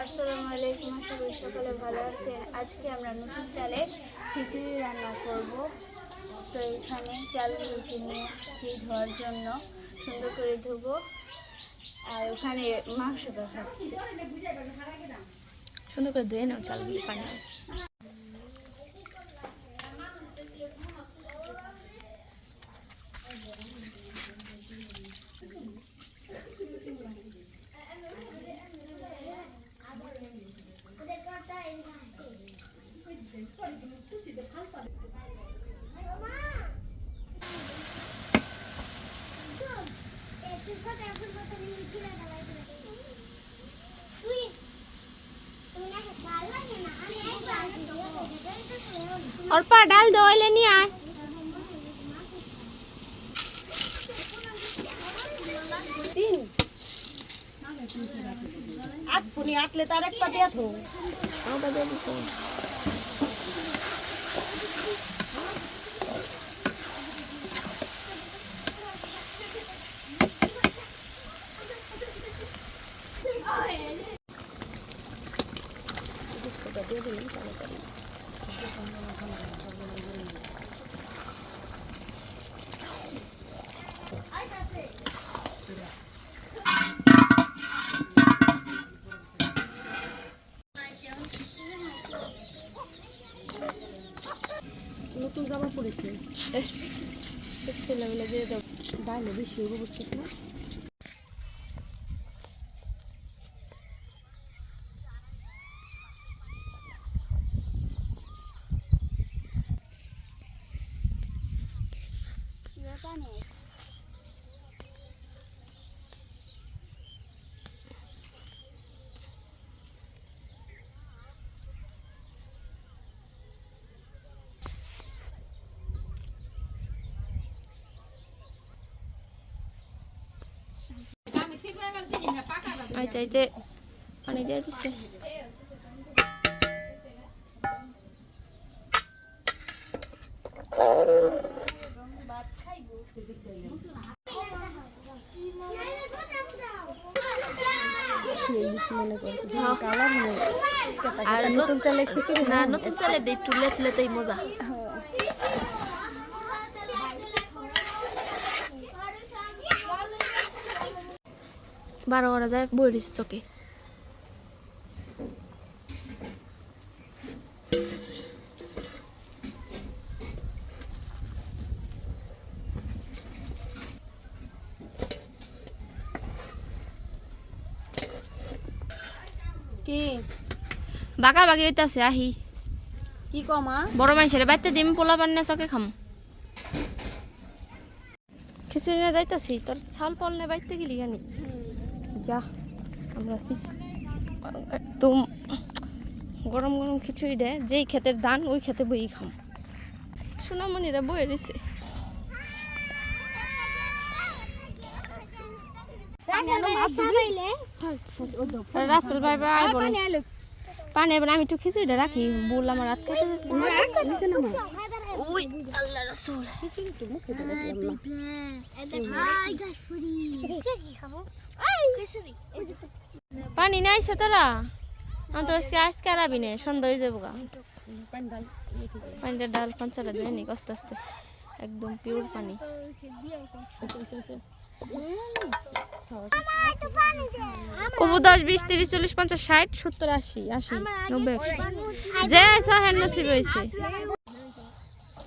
আসসালামু আলাইকুম, আশা করি সকলে ভালো আছেন। আজকে আমরা নতুন চালে খিচুড়ি রান্না করব। তো এখানে চালগুলো নিয়ে আসছি ধোয়ার জন্য, সুন্দর করে ধুবো। আর ওখানে মাংসটা খাচ্ছি, সুন্দর করে ধুয়ে নাও চালগুলো পানি। और पा डाल दो लेनी आए तीन आठ पुनी आठ ले तारे पटिया थो हां बजे दिसो इसको बदल देंगे चालू करेंगे নতুন জামা পরেছে বিসমিল্লাহ বলে দিয়ে দাও ডালে বেশি হবে বুঝছিস না আইতে আইতে পানি দিয়ে দিচ্ছে আর নতুন চালে খিচুড়ি না নতুন চালে একটু লেত লেতেই মজা বারো করা যায় বই দিছে চোখে কি বাগা বাগি হইতাছে আহি কি কমা বড় মানুষের বাইতে দিম পোলা পান্না চকে খাম খিচুড়ি না যাইতাছি তোর ছাল পলনে বাইতে গেলি জানি যা আমরা একদম গরম গরম খিচুড়ি দেয় যেই ক্ষেতের ধান ওই খেতে বই খাম সোনামণিরা বয়ে রয়েছে রাসেল ভাই পানি এবার আমি একটু খিচুড়িটা রাখি বললাম আমার রাত খেতে পানি নাইছে তোরা আমি তো আজকে আরাবি নে সন্ধ্যা হয়ে যাবো গা পানিটা ডাল পঞ্চাটা দিয়ে নি আস্তে আস্তে একদম পিওর পানি। ওবো 10 20 30 40 50 60 70 80 80 90 100 যে সহেন নসিব হইছে।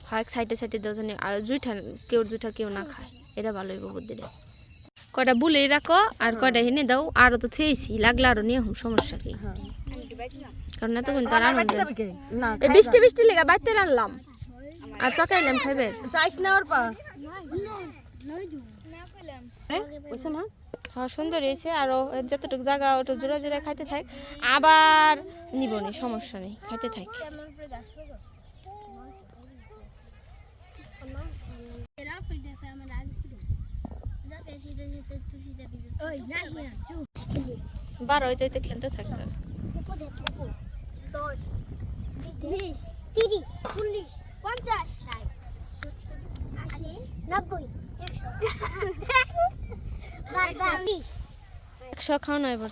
হয় সাইডে সাইডে দাও জানি আর জুইঠা কেউ না খায়, এটা ভালো হইব বুদ্ধিটা। কয়টা বুলে রাখো আর কয়টা হেনে দাও, আরো তো থুয়েছি লাগলে আরো নিয়ে হুম, সমস্যা কি, কারণ এতক্ষণ তার আনন্দ এই বৃষ্টি বৃষ্টি লেগা বাইতে রাখলাম আর চকাইলাম খাইবে চাইছ না ওর পা হ্যাঁ সুন্দর হয়েছে। আরো যতটুকু জায়গা ওটা জোড়া জোড়া খাইতে থাক, আবার নিব নি, সমস্যা নেই, খাইতে থাক। বারো হইতে হইতে খেলতে থাকতে 10 20 30 40 50 60 70 80 90 100 খাওয়ানো এবার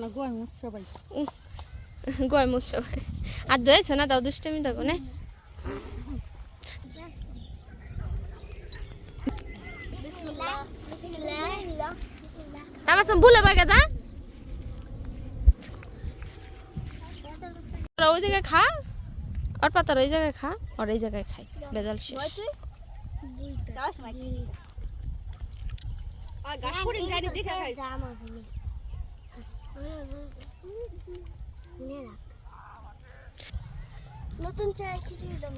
না গোয় মাছ সবাই গয় মুছ সবাই আর দইছে না দাও দুষ্টামি দেখো না। বিসমিল্লাহ বিসমিল্লাহ তারপর ভুলে বাগে যা ওই জায়গায় খা, আর পাতার ওই জায়গায় খা, আর এই জায়গায় খাই, বেজাল শেষ। নতুন চায় খিচুড়ি দাও